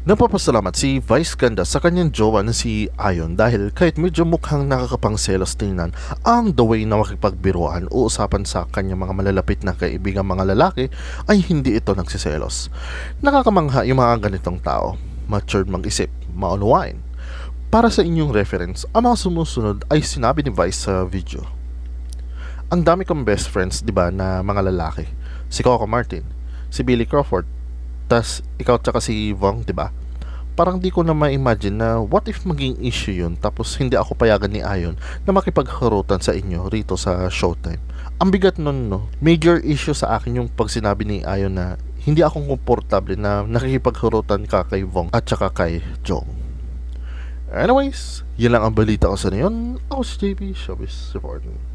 Nagpapasalamat si Vice Ganda sa kanyang jowa na si Ayon dahil kahit medyo mukhang nakakapangselos tingnan ang the way na makipagbiruan o usapan sa kanyang mga malalapit na kaibigang mga lalaki ay hindi ito nagsiselos. Nakakamangha yung mga ganitong tao, matured mag-isip, maunawain. Para sa inyong reference, ang mga sumusunod ay sinabi ni Vice sa video. Ang dami kong best friends, di ba, na mga lalaki. Si Coco Martin, si Billy Crawford, tas ikaw tsaka si Vong, di ba? Parang di ko na ma-imagine na what if maging issue yun tapos hindi ako payagan ni Ayon na makipagharutan sa inyo rito sa Showtime. Ang bigat nun, no? Major issue sa akin yung pag sinabi ni Ayon na hindi ako komportable na nakikipagharutan ka kay Vong at saka kay Jong. Anyways, yun lang ang balita ko sa ngayon. Ako si JP, Showbiz Reporting.